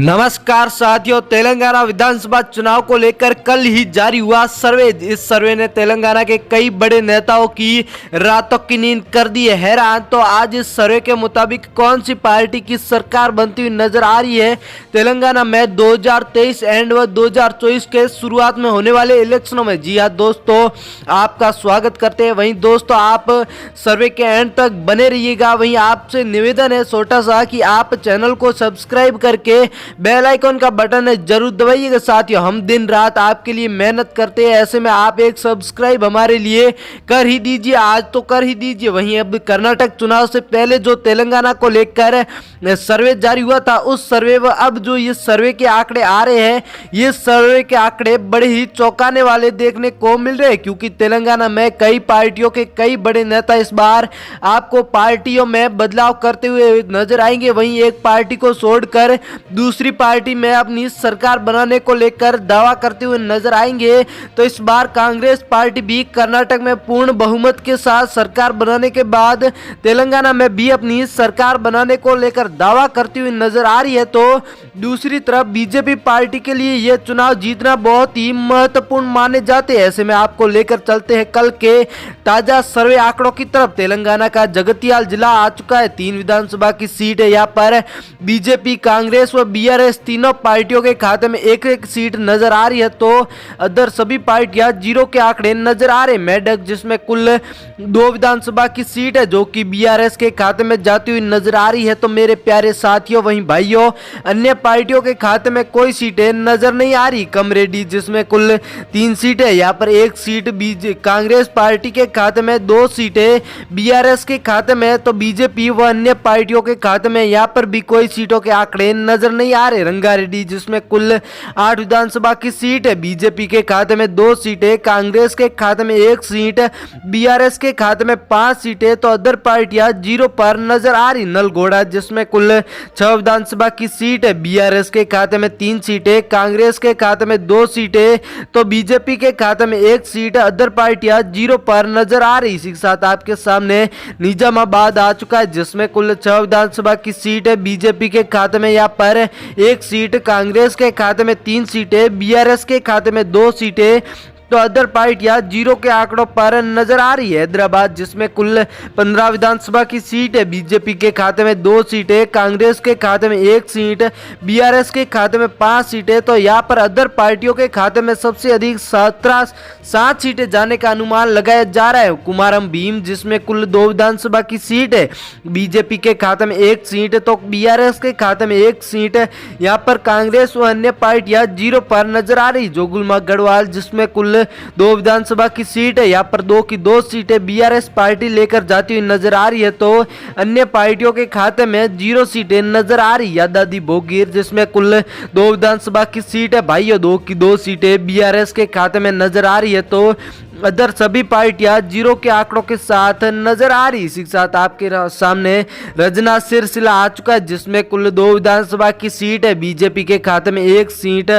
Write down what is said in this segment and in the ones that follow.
नमस्कार साथियों, तेलंगाना विधानसभा चुनाव को लेकर कल ही जारी हुआ सर्वे। इस सर्वे ने तेलंगाना के कई बड़े नेताओं की रातों की नींद कर दी है हैरान। तो आज इस सर्वे के मुताबिक कौन सी पार्टी की सरकार बनती हुई नजर आ रही है तेलंगाना में 2023 एंड व 2024 के शुरुआत में होने वाले इलेक्शनों में। जी हाँ दोस्तों, आपका स्वागत करते हैं। वहीं दोस्तों, आप सर्वे के एंड तक बने रहिएगा। वहीं आपसे निवेदन है छोटा सा कि आप चैनल को सब्सक्राइब करके बेल आइकन का बटन है जरूर दबाइएगा। साथियों, हम दिन रात आपके लिए मेहनत करते हैं, ऐसे में आप एक सब्सक्राइब हमारे लिए कर ही दीजिए, आज तो कर ही दीजिए। वहीं अब कर्नाटक चुनाव से पहले जो तेलंगाना को लेकर सर्वे जारी हुआ था, उस सर्वे व अब जो ये सर्वे के आंकड़े आ रहे हैं, ये सर्वे के आंकड़े बड़े ही चौंकाने वाले देखने को मिल रहे हैं, क्योंकि तेलंगाना में कई पार्टियों के कई बड़े नेता इस बार आपको पार्टियों में बदलाव करते हुए नजर आएंगे। वहीं एक पार्टी को छोड़कर दूसरी पार्टी में अपनी सरकार बनाने को लेकर दावा करते हुए नजर आएंगे। तो इस बार कांग्रेस पार्टी भी कर्नाटक में पूर्ण बहुमत के साथ सरकार बनाने के बाद तेलंगाना में भी अपनी सरकार बनाने को लेकर दावा करती हुई नजर आ रही है। तो दूसरी तरफ बीजेपी पार्टी के लिए यह चुनाव जीतना बहुत ही महत्वपूर्ण माने जाते हैं। ऐसे में आपको लेकर चलते हैं कल के ताजा सर्वे आंकड़ों की तरफ। तेलंगाना का जगतियाल जिला आ चुका है, 3 विधानसभा की सीट है। यहाँ पर बीजेपी, कांग्रेस व बीआरएस तीनों पार्टियों के खाते में एक एक सीट नजर आ रही है। तो अदर सभी पार्टियां जीरो के आंकड़े नजर आ रहे हैं। मेडक जिसमें कुल 2 विधानसभा की सीट है जो कि बीआरएस के खाते में जाती हुई नजर आ रही है। तो मेरे प्यारे साथियों, वहीं भाइयों, अन्य पार्टियों के खाते में कोई सीटें नजर नहीं आ रही। कमरेड्डी जिसमें कुल 3 सीटें, यहाँ पर एक सीट कांग्रेस पार्टी के खाते में, 2 सीटें बीआरएस के खाते में। तो बीजेपी व अन्य पार्टियों के खाते में यहाँ पर भी कोई सीटों के आंकड़े नजर नहीं आ रहे। रंगारेड्डी जिसमें कुल 8 विधानसभा की सीट है, बीजेपी के खाते में 2 सीटें, कांग्रेस के खाते में 1 सीट, बीआरएस के खाते में 5 सीटें। तो अदर पार्टियां जीरो पर नजर आ रही। नलगोड़ा जिसमें कुल 6 विधानसभा की सीट है, बीआरएस के खाते में 3 सीटें, कांग्रेस के खाते में 2 सीटें, तो बीजेपी के खाते में 1 सीट। अदर पार्टियां जीरो पर नजर आ रही। इसी के साथ आपके सामने निजामाबाद आ चुका है, जिसमें कुल 6 विधानसभा की सीट है, बीजेपी के खाते में यहाँ पर 1 सीट, कांग्रेस के खाते में 3 सीटें, बीआरएस के खाते में 2 सीटें। तो अदर पार्टियां जीरो के आंकड़ों पर नजर आ रही है। हैदराबाद जिसमें कुल 15 विधानसभा की सीट है, बीजेपी के खाते में 2 सीटें, कांग्रेस के खाते में 1 सीट, बीआरएस के खाते में 5 सीटें। तो यहाँ पर अदर पार्टियों के खाते में सबसे अधिक 7 सीटें जाने का अनुमान लगाया जा रहा है। कुमारम भीम जिसमें कुल 2 विधानसभा की सीट है, बीजेपी के खाते में 1 सीट, तो बीआरएस के खाते में 1 सीट। यहाँ पर कांग्रेस व अन्य पार्टियां जीरो पर नजर आ रही। जोगुलमा गढ़वाल जिसमें कुल 2 विधानसभा की सीट है, यहाँ पर 2 की 2 सीटें बीआरएस पार्टी लेकर जाती हुई नजर आ रही है। तो अन्य पार्टियों के खाते में 0 सीटें नजर आ रही। यादादी भोगीर जिसमें कुल 2 विधानसभा की सीट है, भाइयों 2 की 2 सीटें बीआरएस के खाते में नजर आ रही है। तो अदर सभी पार्टियां जीरो के आंकड़ों के साथ नजर आ रही। इसी के साथ आपके सामने रजना सिरसिला आ चुका है, जिसमें कुल 2 विधानसभा की सीट है, बीजेपी के खाते में 1 सीट,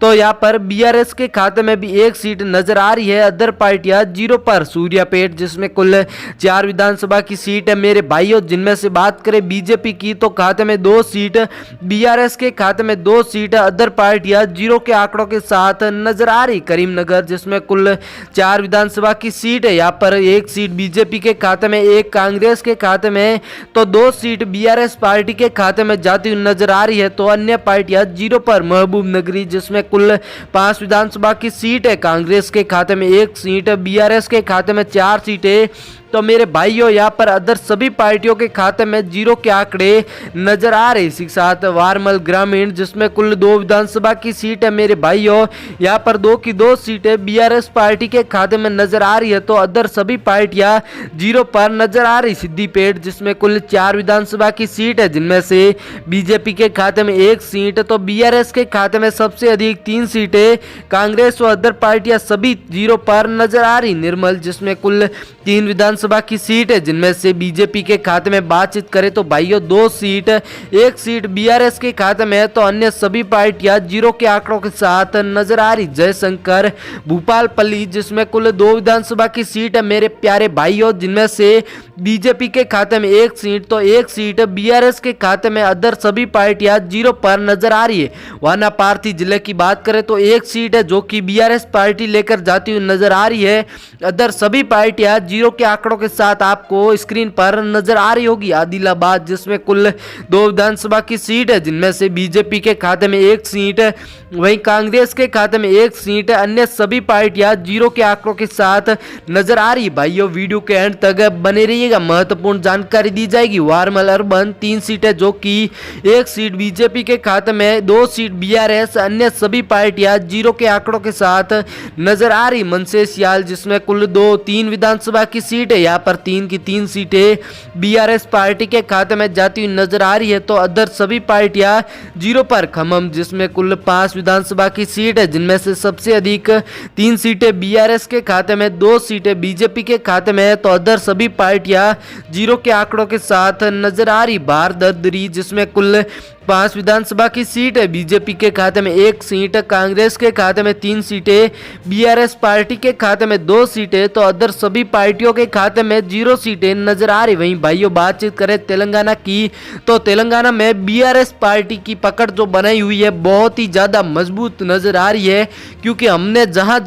तो यहाँ पर बीआरएस के खाते में भी 1 सीट नजर आ रही है। अदर पार्टियां जीरो पर। सूर्यापेट जिसमें कुल 4 विधानसभा की सीट है मेरे भाइयों, जिनमें से बात करें बीजेपी की तो खाते में 2 सीट, बीआरएस के खाते में 2 सीट, अदर पार्टियां जीरो के आंकड़ों के साथ नजर आ रही। करीमनगर जिसमें कुल 4 विधानसभा की सीट है, यहाँ पर 1 सीट बीजेपी के खाते में, 1 कांग्रेस के खाते में, तो 2 सीट बीआरएस पार्टी के खाते में जाती हुई नजर आ रही है। तो अन्य पार्टियां जीरो पर। महबूब नगरी जिसमें कुल 5 विधानसभा की सीट है, कांग्रेस के खाते में 1 सीट, बीआरएस के खाते में 4 सीटें। तो मेरे भाइयों, यहाँ पर अदर सभी पार्टियों के खाते में जीरो के आंकड़े नजर आ रहे। इसी के साथ वारमल ग्रामीण जिसमें कुल 2 विधानसभा की सीट है मेरे भाइयों, यहाँ पर 2 की 2 सीटें बीआरएस पार्टी के खाते में नजर आ रही है। तो अदर सभी पार्टियां जीरो पर नजर आ रही। सिद्दीपेट जिसमें कुल 4 विधानसभा की सीट है, जिनमें से बीजेपी के खाते में 1 सीट, तो बीआरएस के खाते में सबसे अधिक 3 सीटें, कांग्रेस व अदर पार्टियां सभी जीरो पर नजर आ रही। निर्मल जिसमें कुल 3 विधानसभा विधानसभा की सीट है जिनमें से बीजेपी के खाते में बातचीत करें तो भाइयों 2 सीट, एक सीट बीआरएस के खाते में है तो अन्य सभी पार्टियां जीरो के आंकड़ों के साथ नजर आ रही। जयशंकर भूपालपल्ली जिसमें कुल 2 विधानसभा की सीट है मेरे प्यारे भाइयों, जिनमें से बीजेपी के खाते में 1 सीट तो 1 सीट बीआरएस के खाते में, अदर सभी पार्टियां जीरो पर नजर आ रही है। वानापार्थी जिले की बात करें तो 1 सीट है जो कि बीआरएस पार्टी लेकर जाती हुई नजर आ रही है, अदर सभी पार्टियां जीरो के आंकड़ों के साथ आपको स्क्रीन पर नजर आ रही होगी। आदिलाबाद जिसमें कुल 2 विधानसभा की सीट है जिनमें से बीजेपी के खाते में 1 सीट है, वहीं कांग्रेस के खाते में 1 सीट है, अन्य सभी पार्टियां जीरो के आंकड़ों के साथ नजर आ रही। भाइयों वीडियो के एंड तक बने रहिएगा, महत्वपूर्ण जानकारी दी जाएगी। वारमल अर्बन 3 सीट है जो कि 1 सीट बीजेपी के खाते में, 2 सीट बीआरएस, अन्य सभी पार्टियां जीरो के आंकड़ों के साथ नजर आ रही। मनसेशियाल जिसमें कुल 3 विधानसभा की सीट है, यहाँ पर 3 की 3 सीटें बीआरएस पार्टी के खाते में जाती हुई नजर आ रही है तो अदर सभी पार्टियां जीरो पर। खम्मम जिसमें कुल 5 विधानसभा की सीट है जिनमें से सबसे अधिक 3 सीटें बीआरएस के खाते में, 2 सीटें बीजेपी के खाते में है तो अदर सभी पार्टियां जीरो के आंकड़ों के साथ नजर आ रही। बारदरी जिसमें कुल 5 विधानसभा की सीट है, बीजेपी के खाते में 1 सीट, कांग्रेस के खाते में 3 सीटें, बीआरएस पार्टी के खाते में 2 सीटें तो अदर सभी पार्टियों के खाते में 0 सीटें नजर आ रही। वहीं भाइयों बातचीत करें तेलंगाना की तो तेलंगाना में बीआरएस पार्टी की पकड़ जो बनाई हुई है बहुत ही ज्यादा मजबूत नजर आ रही है, क्योंकि हमने जहां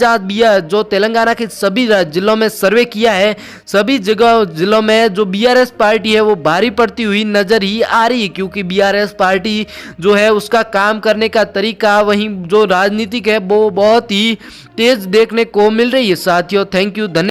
जो तेलंगाना के सभी जिलों में सर्वे किया है, सभी जिलों में जो बीआरएस पार्टी है वो भारी पड़ती हुई नजर ही आ रही है, क्योंकि बीआरएस पार्टी जो है उसका काम करने का तरीका, वहीं जो राजनीतिक है वो बहुत ही तेज देखने को मिल रही है। साथियों थैंक यू, धन्यवाद।